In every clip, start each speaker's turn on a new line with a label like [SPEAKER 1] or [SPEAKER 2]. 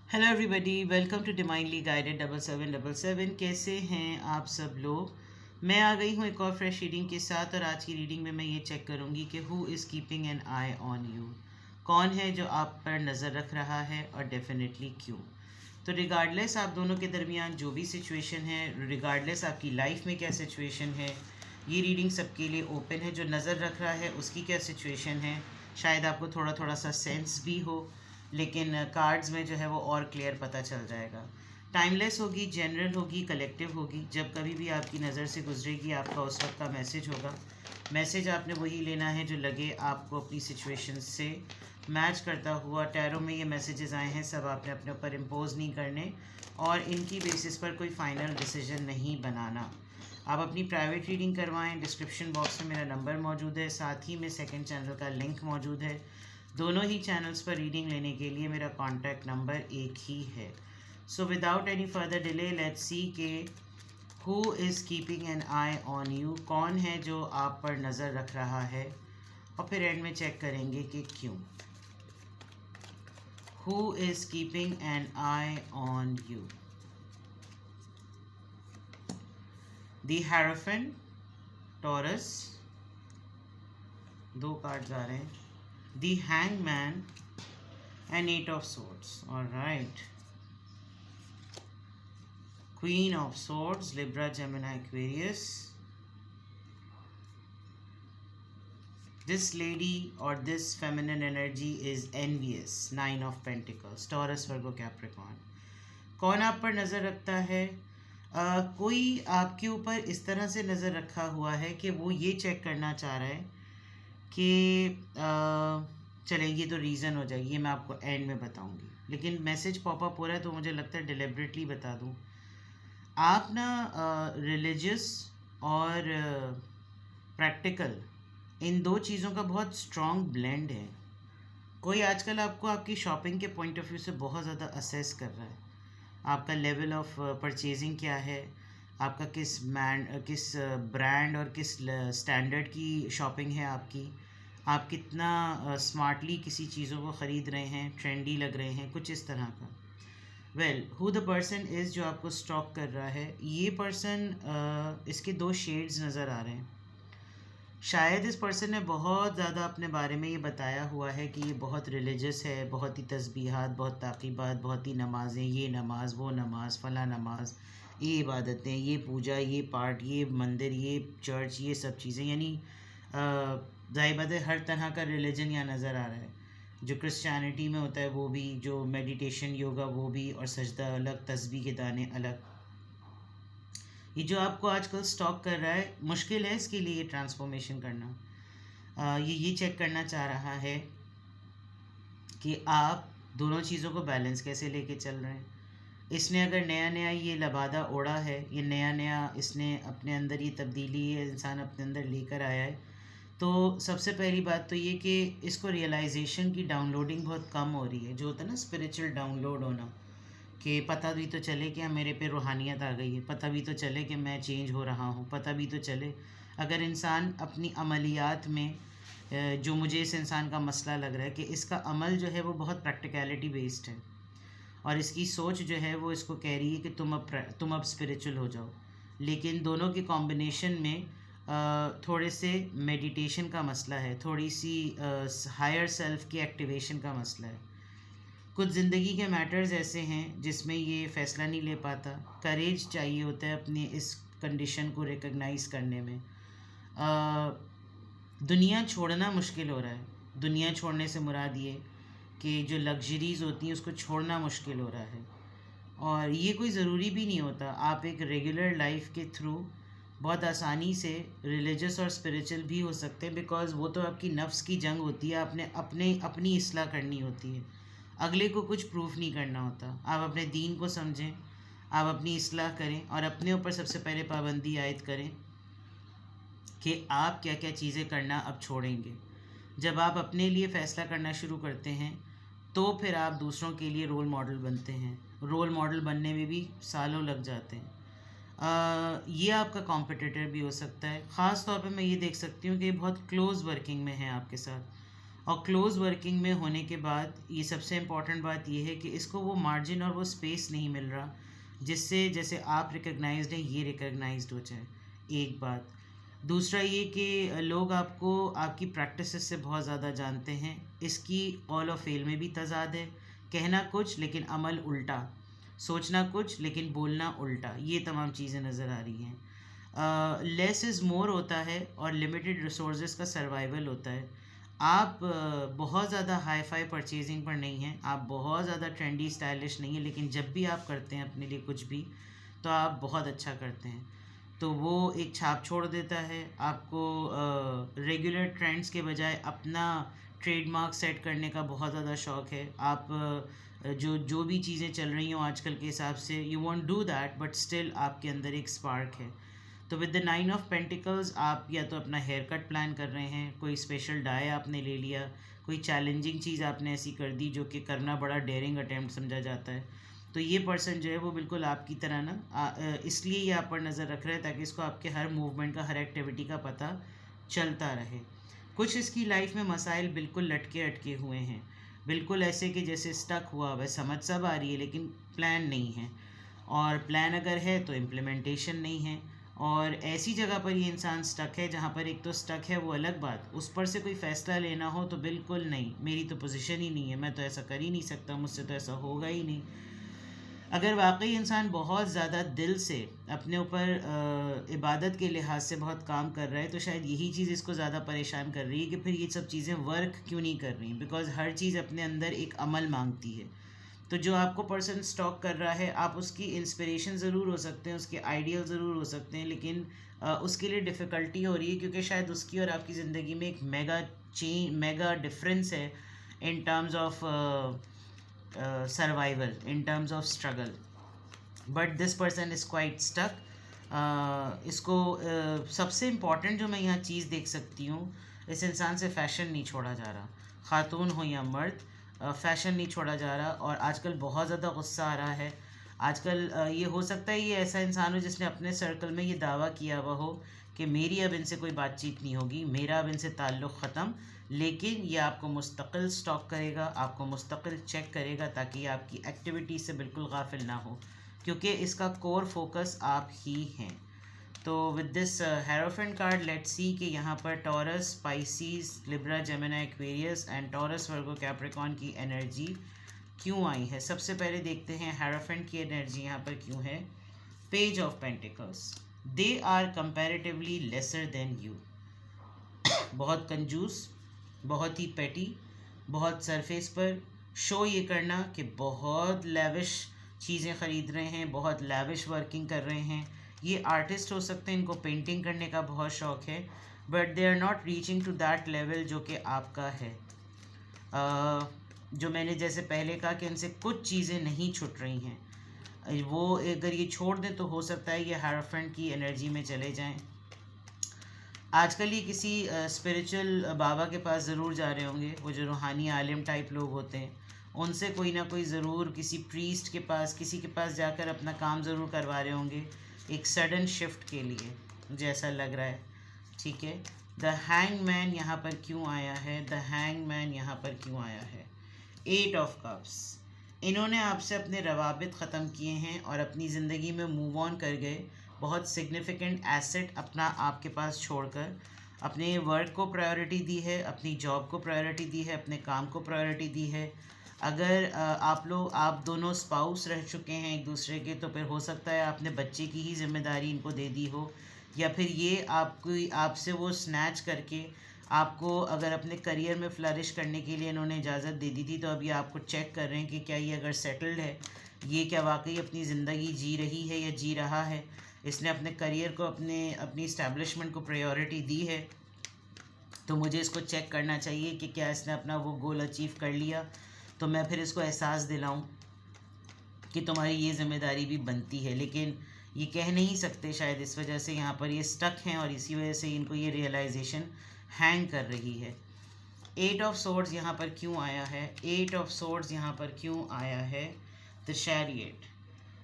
[SPEAKER 1] Hello everybody, welcome to divinely guided 7777। कैसे हैं आप सब लोग। मैं आ गई हूँ एक और फ्रेश रीडिंग के साथ, और आज की रीडिंग में मैं ये चेक करूँगी कि who is keeping an eye on you. कौन है जो आप पर नज़र रख रहा है और डेफिनेटली क्यों। तो रिगार्डलेस आप दोनों के दरमियान जो भी सिचुएशन है, रिगार्डलेस आपकी लाइफ में क्या सिचुएशन है, ये रीडिंग सबके लिए ओपन है। जो नज़र रख रहा है उसकी क्या सिचुएशन है, शायद आपको थोड़ा थोड़ा सा सेंस भी हो, लेकिन कार्ड्स में जो है वो और क्लियर पता चल जाएगा। टाइमलेस होगी, जनरल होगी, कलेक्टिव होगी। जब कभी भी आपकी नज़र से गुजरेगी आपका उस वक्त का मैसेज होगा। मैसेज आपने वही लेना है जो लगे आपको अपनी सिचुएशन से मैच करता हुआ। टैरो में ये मैसेजेस आए हैं, सब आपने अपने ऊपर इम्पोज नहीं करने और इनकी बेसिस पर कोई फाइनल डिसीजन नहीं बनाना। आप अपनी प्राइवेट रीडिंग करवाएं। डिस्क्रिप्शन बॉक्स में मेरा नंबर मौजूद है, साथ ही में सेकंड चैनल का लिंक मौजूद है। दोनों ही चैनल्स पर रीडिंग लेने के लिए मेरा कॉन्टैक्ट नंबर एक ही है। So without any further delay let's see के who is keeping an eye on you. कौन है जो आप पर नज़र रख रहा है, और फिर एंड में चेक करेंगे कि क्यों। Who is keeping an eye on you. The hierophant, taurus, दो कार्ड्स आ रहे हैं। The Hangman and Eight of Swords. All right. Queen of Swords, Libra, Gemini, Aquarius. This lady or this feminine energy is envious. Nine of Pentacles, Taurus, Virgo, Capricorn. कौन आप पर नज़र रखता है? कोई आपके ऊपर इस तरह से नज़र रखा हुआ है कि वो ये चेक करना चाह रहा है कि चले ये तो रीज़न हो जाएगी, ये मैं आपको एंड में बताऊंगी, लेकिन मैसेज पॉपअप हो रहा है तो मुझे लगता है डिलिबरेटली बता दूं। आप ना रिलीजियस और प्रैक्टिकल, इन दो चीज़ों का बहुत स्ट्रॉन्ग ब्लेंड है। कोई आजकल आपको आपकी शॉपिंग के पॉइंट ऑफ व्यू से बहुत ज़्यादा असेस कर रहा है। आपका लेवल ऑफ परचेजिंग क्या है, आपका किस ब्रांड और किस स्टैंडर्ड की शॉपिंग है आपकी, आप कितना स्मार्टली किसी चीज़ों को ख़रीद रहे हैं, ट्रेंडी लग रहे हैं, कुछ इस तरह का। हु द पर्सन इज़ जो आपको स्टॉक कर रहा है, ये पर्सन, इसके दो शेड्स नज़र आ रहे हैं। शायद इस पर्सन ने बहुत ज़्यादा अपने बारे में ये बताया हुआ है कि ये बहुत रिलीजियस है, बहुत ही तस्बीहात, बहुत ताक़ीबात, बहुत ही नमाज़ें, ये नमाज, वो नमाज, फ़ला नमाज, ये इबादतें, ये पूजा, ये पाठ, ये मंदिर, ये चर्च, ये सब चीज़ें, यानी ज़ाहिर बात है हर तरह का रिलीजन यहाँ नज़र आ रहा है। जो क्रिश्चियनिटी में होता है वो भी, जो मेडिटेशन योगा वो भी, और सजदा अलग, तस्बीह के दाने अलग। ये जो आपको आजकल स्टॉक कर रहा है, मुश्किल है इसके लिए ट्रांसफॉर्मेशन करना। ये चेक करना चाह रहा है कि आप दोनों चीज़ों को बैलेंस कैसे लेके चल रहे हैं। इसने अगर नया नया ये लबादा ओढ़ा है, ये नया नया इसने अपने अंदर ये तब्दीली ये इंसान अपने अंदर लेकर आया है, तो सबसे पहली बात तो ये कि इसको रियलाइजेशन की डाउनलोडिंग बहुत कम हो रही है। जो होता है ना स्पिरिचुअल डाउनलोड होना, कि पता भी तो चले कि मेरे पे रूहानियत आ गई है, पता भी तो चले कि मैं चेंज हो रहा हूँ, पता भी तो चले। अगर इंसान अपनी अमलियात में जो मुझे इस इंसान का मसला लग रहा है कि इसका अमल जो है वो बहुत प्रैक्टिकलिटी बेस्ड है, और इसकी सोच जो है वो इसको कह रही है कि तुम अब स्पिरिचुअल हो जाओ, लेकिन दोनों के कॉम्बिनेशन में थोड़े से मेडिटेशन का मसला है, थोड़ी सी हायर सेल्फ की एक्टिवेशन का मसला है। कुछ ज़िंदगी के मैटर्स ऐसे हैं जिसमें ये फ़ैसला नहीं ले पाता। करेज चाहिए होता है अपनी इस कंडीशन को रिकग्नाइज़ करने में। दुनिया छोड़ना मुश्किल हो रहा है। दुनिया छोड़ने से मुराद ये कि जो लग्जरीज़ होती हैं उसको छोड़ना मुश्किल हो रहा है, और ये कोई ज़रूरी भी नहीं होता। आप एक रेगुलर लाइफ के थ्रू बहुत आसानी से रिलीजियस और स्पिरिचुअल भी हो सकते हैं, बिकॉज़ वो तो आपकी नफ्स की जंग होती है। आपने अपनी इस्लाह करनी होती है, अगले को कुछ प्रूफ नहीं करना होता। आप अपने दीन को समझें, आप अपनी इस्लाह करें, और अपने ऊपर सबसे पहले पाबंदी आयद करें कि आप क्या क्या चीज़ें करना अब छोड़ेंगे। जब आप अपने लिए फ़ैसला करना शुरू करते हैं तो फिर आप दूसरों के लिए रोल मॉडल बनते हैं। रोल मॉडल बनने में भी सालों लग जाते हैं। ये आपका कॉम्पिटिटर भी हो सकता है। ख़ास तौर पे मैं ये देख सकती हूँ कि बहुत क्लोज़ वर्किंग में है आपके साथ, और क्लोज वर्किंग में होने के बाद ये सबसे इम्पॉर्टेंट बात ये है कि इसको वो मार्जिन और वो स्पेस नहीं मिल रहा जिससे जैसे आप रिकग्नाइज्ड हैं ये रिकग्नाइज्ड हो जाए, एक बात। दूसरा ये कि लोग आपको आपकी प्रैक्टिसेस से बहुत ज़्यादा जानते हैं, इसकी ऑल ऑफ फेल में भी तजाद है। कहना कुछ लेकिन अमल उल्टा, सोचना कुछ लेकिन बोलना उल्टा, ये तमाम चीज़ें नज़र आ रही हैं। लेस इज़ मोर होता है और लिमिटेड रिसोर्सेज का सर्वाइवल होता है। आप बहुत ज़्यादा हाई फाई परचेजिंग पर नहीं हैं, आप बहुत ज़्यादा ट्रेंडी स्टाइलिश नहीं है, लेकिन जब भी आप करते हैं अपने लिए कुछ भी तो आप बहुत अच्छा करते हैं। तो वो एक छाप छोड़ देता है। आपको रेगुलर ट्रेंड्स के बजाय अपना ट्रेडमार्क सेट करने का बहुत ज़्यादा शौक़ है। आप जो भी चीज़ें चल रही हों आजकल के हिसाब से, you want do that, but still आपके अंदर एक स्पार्क है। तो विद द 9 ऑफ पेंटिकल्स आप या तो अपना हेयर कट प्लान कर रहे हैं, कोई स्पेशल डाई आपने ले लिया, कोई चैलेंजिंग चीज़ आपने ऐसी कर दी जो कि करना बड़ा डेयरिंग अटैम्प्ट समझा जाता है। तो ये पर्सन जो है वो बिल्कुल आपकी तरह ना इसलिए ये आप पर नज़र रख रहा है ताकि इसको आपके हर मूवमेंट का, हर एक्टिविटी का पता चलता रहे। कुछ इसकी लाइफ में मसाइल बिल्कुल लटके अटके हुए हैं, बिल्कुल ऐसे कि जैसे स्टक हुआ हुआ है, समझ सब आ रही है लेकिन प्लान नहीं है, और प्लान अगर है तो इम्प्लीमेंटेशन नहीं है। और ऐसी जगह पर ये इंसान स्टक है जहाँ पर एक तो स्टक है वो अलग बात, उस पर से कोई फ़ैसला लेना हो तो बिल्कुल नहीं, मेरी तो पोजीशन ही नहीं है, मैं तो ऐसा कर ही नहीं सकता, मुझसे तो ऐसा होगा ही नहीं। अगर वाकई इंसान बहुत ज़्यादा दिल से अपने ऊपर इबादत के लिहाज से बहुत काम कर रहा है तो शायद यही चीज़ इसको ज़्यादा परेशान कर रही है कि फिर ये सब चीज़ें वर्क क्यों नहीं कर रही, बिकॉज़ हर चीज़ अपने अंदर एक अमल मांगती है। तो जो आपको पर्सन स्टॉक कर रहा है, आप उसकी इंस्पिरेशन ज़रूर हो सकते हैं, उसके आइडियल ज़रूर हो सकते हैं, लेकिन उसके लिए डिफ़िकल्टी हो रही है क्योंकि शायद उसकी और आपकी ज़िंदगी में एक मेगा डिफरेंस है in terms of survival, in terms of struggle. But this person is quite stuck. इसको सबसे इम्पॉर्टेंट जो मैं यहाँ चीज़ देख सकती हूँ, इस इंसान से फ़ैशन नहीं छोड़ा जा रहा, ख़ातून हो या मर्द, फ़ैशन नहीं छोड़ा जा रहा। और आजकल बहुत ज़्यादा गुस्सा आ रहा है। आजकल ये हो सकता है ये ऐसा इंसान हो जिसने अपने सर्कल में ये दावा किया हुआ हो कि मेरी अब इनसे कोई बातचीत नहीं होगी, मेरा अब इनसे ताल्लुक़ ख़त्म, लेकिन ये आपको मुस्तकिल स्टॉक करेगा, आपको मुस्तकिल चेक करेगा ताकि ये आपकी एक्टिविटी से बिल्कुल गाफिल ना हो, क्योंकि इसका कोर फोकस आप ही हैं। तो with this hierophant card let's see कि यहाँ पर taurus, species, Libra, Gemini, Aquarius and taurus, Virgo, Capricorn की एनर्जी क्यों आई है। सबसे पहले देखते हैं हेरोफेंट की एनर्जी यहाँ पर क्यों है। Page of Pentacles, they are comparatively lesser than you. बहुत कंजूस, बहुत ही पेटी, बहुत सरफेस पर शो ये करना कि बहुत लेविश चीज़ें ख़रीद रहे हैं, बहुत लेविश वर्किंग कर रहे हैं। ये आर्टिस्ट हो सकते हैं, इनको पेंटिंग करने का बहुत शौक़ है, but they are not reaching to that level जो कि आपका है। जो मैंने जैसे पहले कहा कि इनसे कुछ चीज़ें नहीं छूट रही हैं, वो अगर ये छोड़ दें तो हो सकता है ये हेरोफेंट की एनर्जी में चले जाएं। आजकल ये किसी स्पिरिचुअल बाबा के पास ज़रूर जा रहे होंगे, वो जो रूहानी आलिम टाइप लोग होते हैं, उनसे कोई ना कोई ज़रूर किसी प्रीस्ट के पास, किसी के पास जाकर अपना काम ज़रूर करवा रहे होंगे एक सडन शिफ्ट के लिए, मुझे ऐसा लग रहा है। ठीक है, द हैंगमैन यहाँ पर क्यों आया है, द हैंगमैन यहाँ पर क्यों आया है। 8 ऑफ कप्स, इन्होंने आपसे अपने रवाबित ख़त्म किए हैं और अपनी ज़िंदगी में मूव ऑन कर गए, बहुत सिग्निफिकेंट एसेट अपना आपके पास छोड़कर, अपने वर्क को प्रायोरिटी दी है, अपनी जॉब को प्रायोरिटी दी है, अपने काम को प्रायोरिटी दी है। अगर आप दोनों स्पाउस रह चुके हैं एक दूसरे के, तो फिर हो सकता है आपने बच्चे की ही जिम्मेदारी इनको दे दी हो, या फिर ये आपसे वो स्नैच करके आपको अगर अपने करियर में फ्लरिश करने के लिए इन्होंने इजाज़त दे दी थी, तो अभी आपको चेक कर रहे हैं कि क्या ये अगर सेटल्ड है, ये क्या वाकई अपनी ज़िंदगी जी रही है या जी रहा है, इसने अपने करियर को, अपनी इस्टेब्लिशमेंट को प्रायोरिटी दी है, तो मुझे इसको चेक करना चाहिए कि क्या इसने अपना वो गोल अचीव कर लिया, तो मैं फिर इसको एहसास दिलाऊं कि तुम्हारी ये ज़िम्मेदारी भी बनती है। लेकिन ये कह नहीं सकते, शायद इस वजह से यहाँ पर ये स्टक हैं और इसी वजह से इनको ये रियलाइजेशन हैंग कर रही है। 8 ऑफ सोर्ड्स यहाँ पर क्यों आया है, 8 ऑफ सोर्ड्स यहाँ पर क्यों आया है। द चैरियट,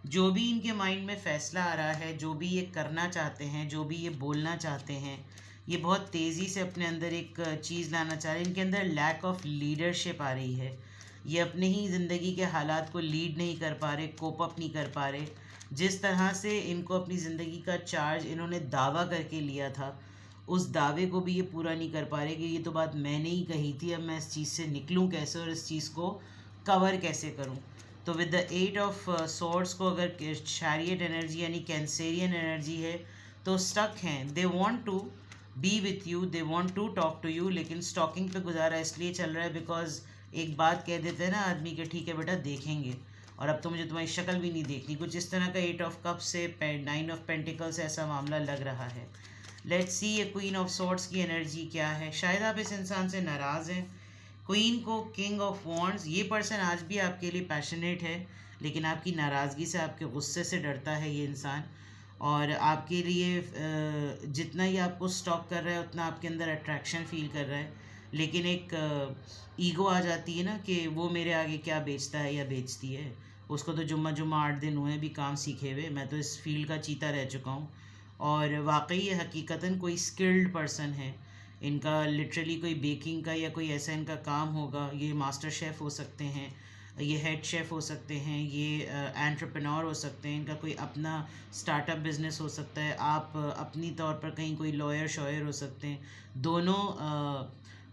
[SPEAKER 1] जो भी इनके माइंड में फ़ैसला आ रहा है, जो भी ये करना चाहते हैं, जो भी ये बोलना चाहते हैं, ये बहुत तेज़ी से अपने अंदर एक चीज़ लाना चाह रहे हैं। इनके अंदर लैक ऑफ लीडरशिप आ रही है। ये अपने ही ज़िंदगी के हालात को लीड नहीं कर पा रहे, कोप अप नहीं कर पा रहे। जिस तरह से इनको अपनी ज़िंदगी का चार्ज इन्होंने दावा करके लिया था, उस दावे को भी ये पूरा नहीं कर पा रहे कि ये तो बात मैंने ही कही थी, अब मैं इस चीज़ से निकलूँ कैसे और इस चीज़ को कवर कैसे करूँ। तो विद द 8 ऑफ सॉर्ड्स को अगर चैरियट एनर्जी यानी कैंसेरियन एनर्जी है, तो स्टक हैं। They want to be with you, they want to talk to you, लेकिन स्टॉकिंग पे गुजारा इसलिए चल रहा है बिकॉज एक बात कह देते हैं ना आदमी के, ठीक है बेटा देखेंगे, और अब तो मुझे तुम्हारी शक्ल भी नहीं देखनी। कुछ इस तरह का 8 ऑफ कप से 9 ऑफ पेंटिकल्स से ऐसा मामला लग रहा है। लेट्स सी ये क्वीन ऑफ सॉर्ड्स की एनर्जी क्या है। शायद आप इस इंसान से नाराज़ हैं। क्वीन को किंग ऑफ वॉन्ड्स, ये पर्सन आज भी आपके लिए पैशनेट है, लेकिन आपकी नाराज़गी से, आपके गुस्से से डरता है ये इंसान। और आपके लिए जितना ही आपको स्टॉक कर रहा है उतना आपके अंदर अट्रैक्शन फील कर रहा है, लेकिन एक ईगो आ जाती है ना कि वो मेरे आगे क्या बेचता है या बेचती है। उसको तो जुम्मा जुम्मा 8 दिन हुए भी काम सीखे हुए, मैं तो इस फील्ड का चीता रह चुका हूँ। और वाकई ये हकीकतन कोई स्किल्ड पर्सन है। इनका लिटरली कोई बेकिंग का या कोई ऐसा इनका काम होगा। ये मास्टर शेफ़ हो सकते हैं, ये हेड शेफ़ हो सकते हैं, ये एंटरप्रेन्योर हो सकते हैं, इनका कोई अपना स्टार्टअप बिजनेस हो सकता है। आप अपनी तौर पर कहीं कोई लॉयर शॉयर हो सकते हैं। दोनों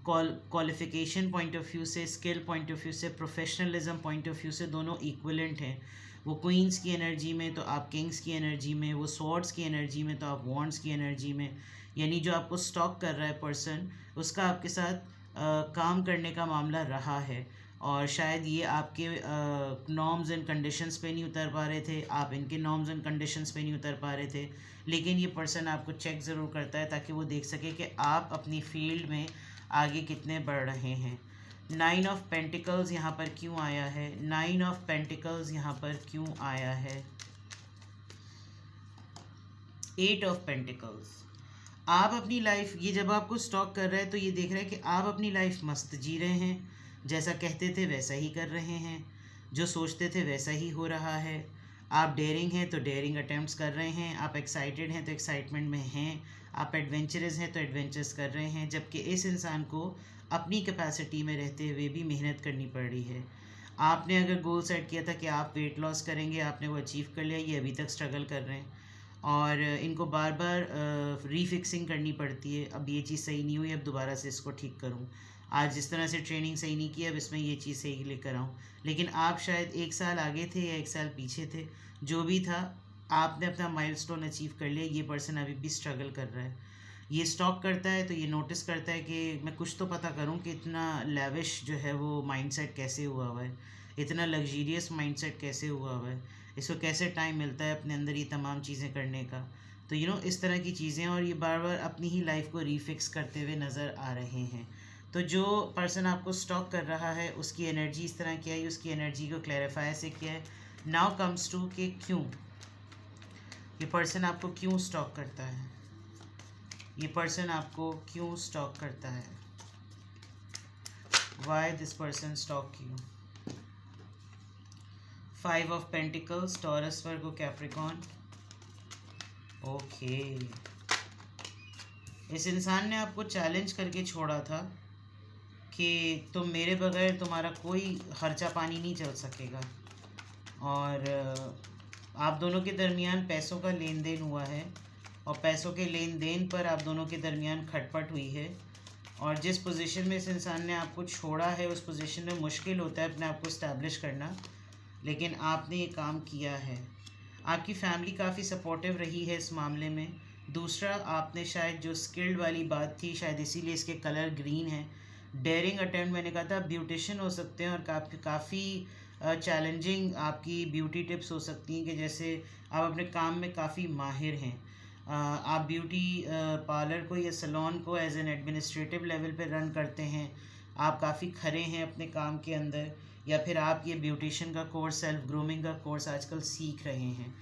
[SPEAKER 1] क्वालिफ़िकेशन पॉइंट ऑफ व्यू से, स्किल पॉइंट ऑफ व्यू से, प्रोफेशनलिज्म पॉइंट ऑफ व्यू से दोनों इक्वलेंट हैं। वो क्वींस की एनर्जी में तो आप किंग्स की एनर्जी में, वो स्वॉर्ड्स की एनर्जी में तो आप वॉन्ड्स की एनर्जी में। यानी जो आपको स्टॉक कर रहा है पर्सन, उसका आपके साथ काम करने का मामला रहा है, और शायद ये आपके नॉर्म्स एंड कंडीशंस पे नहीं उतर पा रहे थे, आप इनके नॉर्म्स एंड कंडीशंस पे नहीं उतर पा रहे थे। लेकिन ये पर्सन आपको चेक ज़रूर करता है ताकि वो देख सके कि आप अपनी फील्ड में आगे कितने बढ़ रहे हैं। 9 ऑफ पेंटिकल्स यहाँ पर क्यों आया है? 9 ऑफ पेंटिकल्स यहाँ पर क्यों आया है? 8 ऑफ पेंटिकल्स। आप अपनी लाइफ, ये जब आपको स्टॉक कर रहा है तो ये देख रहा है कि आप अपनी लाइफ मस्त जी रहे हैं, जैसा कहते थे वैसा ही कर रहे हैं, जो सोचते थे वैसा ही हो रहा है। आप डेयरिंग हैं तो डेयरिंग अटैम्प्ट्स कर रहे हैं, आप एक्साइटेड हैं तो एक्साइटमेंट में हैं, आप एडवेंचरस हैं तो एडवेंचर्स कर रहे हैं। जबकि इस इंसान को अपनी कैपेसिटी में रहते हुए भी मेहनत करनी पड़ रही है। आपने अगर गोल सेट किया था कि आप वेट लॉस करेंगे, आपने वो अचीव कर लिया, ये अभी तक स्ट्रगल कर रहे हैं और इनको बार बार रीफिक्सिंग करनी पड़ती है। अब ये चीज़ सही नहीं हुई, अब दोबारा से इसको ठीक करूँ। आज जिस तरह से ट्रेनिंग सही नहीं की, अब इसमें ये चीज़ सही लेकर आऊँ। लेकिन आप शायद 1 साल आगे थे या 1 साल पीछे थे, जो भी था आपने अपना माइलस्टोन अचीव कर लिया। ये पर्सन अभी भी स्ट्रगल कर रहा है। ये स्टॉक करता है तो ये नोटिस करता है कि मैं कुछ तो पता करूं कि इतना लेविश जो है वो माइंडसेट कैसे हुआ हुआ है, इतना लग्जीरियस माइंडसेट कैसे हुआ हुआ है, इसको कैसे टाइम मिलता है अपने अंदर ये तमाम चीज़ें करने का। तो इस तरह की चीज़ें, और ये बार बार अपनी ही लाइफ को रीफिक्स करते हुए नज़र आ रहे हैं। तो जो पर्सन आपको स्टॉक कर रहा है उसकी एनर्जी इस तरह की आई, उसकी एनर्जी को क्लैरिफाई से किया है। नाउ कम्स टू कि क्यों ये पर्सन आपको क्यों स्टॉक करता है, ये पर्सन आपको क्यों स्टॉक करता है, why this person stock you. 5 of pentacles, taurus, Virgo, Capricorn. Okay, इस इंसान ने आपको चैलेंज करके छोड़ा था कि तुम मेरे बगैर तुम्हारा कोई खर्चा पानी नहीं चल सकेगा, और आप दोनों के दरमियान पैसों का लेन देन हुआ है, और पैसों के लेन देन पर आप दोनों के दरमियान खटपट हुई है। और जिस पोजीशन में इस इंसान ने आपको छोड़ा है उस पोजीशन में मुश्किल होता है अपने आप को इस्टेब्लिश करना, लेकिन आपने ये काम किया है। आपकी फैमिली काफ़ी सपोर्टिव रही है इस मामले में। दूसरा, आपने शायद जो स्किल्ड वाली बात थी, शायद इसीलिए इसके कलर ग्रीन है। डेयरिंग अटेम्प्ट, मैंने कहा था ब्यूटिशियन हो सकते हैं, और काफ़ी चैलेंजिंग आपकी ब्यूटी टिप्स हो सकती हैं कि जैसे आप अपने काम में काफ़ी माहिर हैं। आप ब्यूटी पार्लर को या सैलून को एज एन एडमिनिस्ट्रेटिव लेवल पे रन करते हैं, आप काफ़ी खरे हैं अपने काम के अंदर, या फिर आप ये ब्यूटिशियन का कोर्स, सेल्फ ग्रूमिंग का कोर्स आजकल सीख रहे हैं।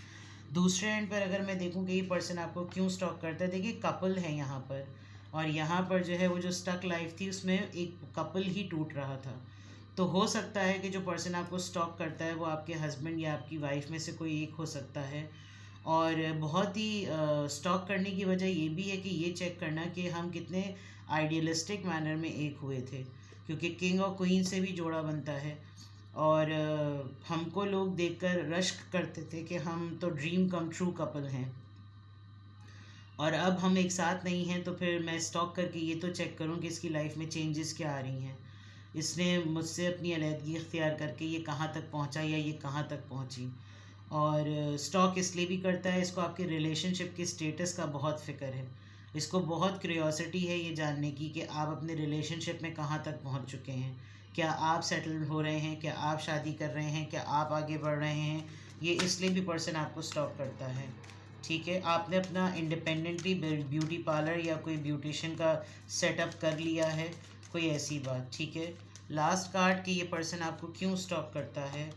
[SPEAKER 1] दूसरे एंड पर अगर मैं देखूं कि ये पर्सन आपको क्यों स्टॉक करता है, देखिए कपल है यहाँ पर, और यहाँ पर जो है वो जो स्टक लाइफ थी उसमें एक कपल ही टूट रहा था। तो हो सकता है कि जो पर्सन आपको स्टॉक करता है वो आपके हस्बैंड या आपकी वाइफ में से कोई एक हो सकता है, और बहुत ही स्टॉक करने की वजह ये भी है कि ये चेक करना कि हम कितने आइडियलिस्टिक मैनर में एक हुए थे, क्योंकि किंग और क्वीन से भी जोड़ा बनता है। और हमको लोग देखकर रश्क करते थे कि हम तो ड्रीम कम ट्रू कपल हैं, और अब हम एक साथ नहीं हैं, तो फिर मैं स्टॉक करके ये तो चेक करूं कि इसकी लाइफ में चेंजेस क्या आ रही हैं, इसने मुझसे अपनी अलहदगी इख्तियार करके ये कहाँ तक पहुँचा या ये कहाँ तक पहुँची। और स्टॉक इसलिए भी करता है, इसको आपके रिलेशनशिप के स्टेटस का बहुत फ़िक्र है, इसको बहुत क्यूरियोसिटी है ये जानने की कि आप अपने रिलेशनशिप में कहाँ तक पहुँच चुके हैं, क्या आप सेटल हो रहे हैं, क्या आप शादी कर रहे हैं, क्या आप आगे बढ़ रहे हैं। ये इसलिए भी पर्सन आपको स्टॉक करता है। ठीक है, आपने अपना इंडिपेंडेंटली ब्यूटी पार्लर या कोई ब्यूटिशियन का सेटअप कर लिया है, कोई ऐसी बात। ठीक है, लास्ट कार्ड कि ये पर्सन आपको क्यों स्टॉक करता है,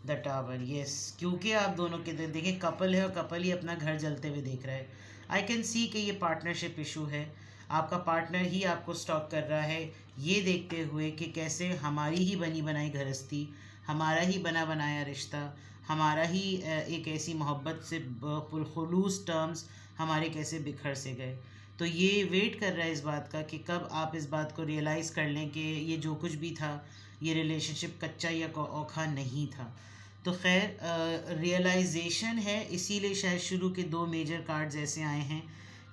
[SPEAKER 1] द टावर। यस, क्योंकि आप दोनों के देखें कपल है और कपल ही अपना घर जलते हुए देख रहा है। आई कैन सी कि ये पार्टनरशिप इशू है, आपका पार्टनर ही आपको स्टॉक कर रहा है, ये देखते हुए कि कैसे हमारी ही बनी बनाई गृहस्थी, हमारा ही बना बनाया रिश्ता, हमारा ही एक ऐसी मोहब्बत से पुरखुलूस टर्म्स हमारे कैसे बिखर से गए। तो ये वेट कर रहा है इस बात का कि कब आप इस बात को रियलाइज़ कर लें कि ये जो कुछ भी था, ये रिलेशनशिप कच्चा या औखा नहीं था। तो खैर रियलाइजेशन है, इसीलिए शायद शुरू के 2 मेजर कार्ड्स ऐसे आए हैं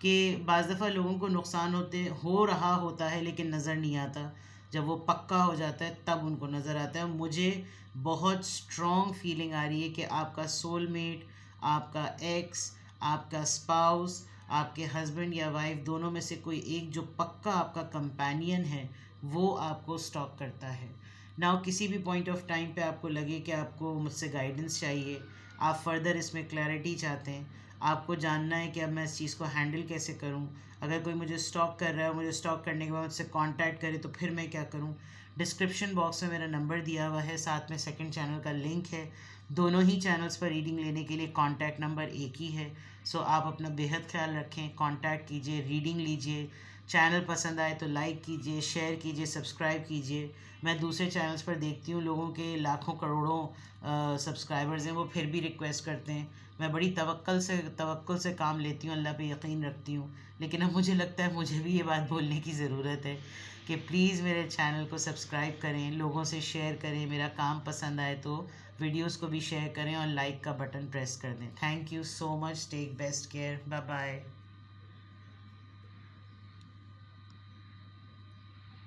[SPEAKER 1] कि बाज़ दफ़ा लोगों को नुकसान हो रहा होता है लेकिन नज़र नहीं आता, जब वो पक्का हो जाता है तब उनको नज़र आता है। मुझे बहुत स्ट्रॉन्ग फीलिंग आ रही है कि आपका सोलमेट, आपका एक्स, आपका स्पाउस, आपके हस्बैंड या वाइफ दोनों में से कोई एक जो पक्का आपका कंपेनियन है, वो आपको स्टॉक करता है। नाउ किसी भी पॉइंट ऑफ टाइम पे आपको लगे कि आपको मुझसे गाइडेंस चाहिए, आप फर्दर इसमें क्लैरिटी चाहते हैं, आपको जानना है कि अब मैं इस चीज़ को हैंडल कैसे करूं, अगर कोई मुझे स्टॉक कर रहा है, मुझे स्टॉक करने के बाद मुझसे कांटेक्ट करे तो फिर मैं क्या करूं, डिस्क्रिप्शन बॉक्स में मेरा नंबर दिया हुआ है, साथ में सेकंड चैनल का लिंक है। दोनों ही चैनल्स पर रीडिंग लेने के लिए कॉन्टैक्ट नंबर एक ही है। सो आप अपना बेहद ख्याल रखें, कॉन्टैक्ट कीजिए, रीडिंग लीजिए। चैनल पसंद आए तो लाइक कीजिए, शेयर कीजिए, सब्सक्राइब कीजिए। मैं दूसरे चैनल्स पर देखती हूँ लोगों के लाखों करोड़ों सब्सक्राइबर्स हैं, वो फिर भी रिक्वेस्ट करते हैं। मैं बड़ी तवक्कुल से काम लेती हूँ, अल्लाह पे यकीन रखती हूँ, लेकिन अब मुझे लगता है मुझे भी ये बात बोलने की ज़रूरत है कि प्लीज़ मेरे चैनल को सब्सक्राइब करें, लोगों से शेयर करें, मेरा काम पसंद आए तो वीडियोस को भी शेयर करें और लाइक का बटन प्रेस कर दें। Thank you so much, take best care, bye bye.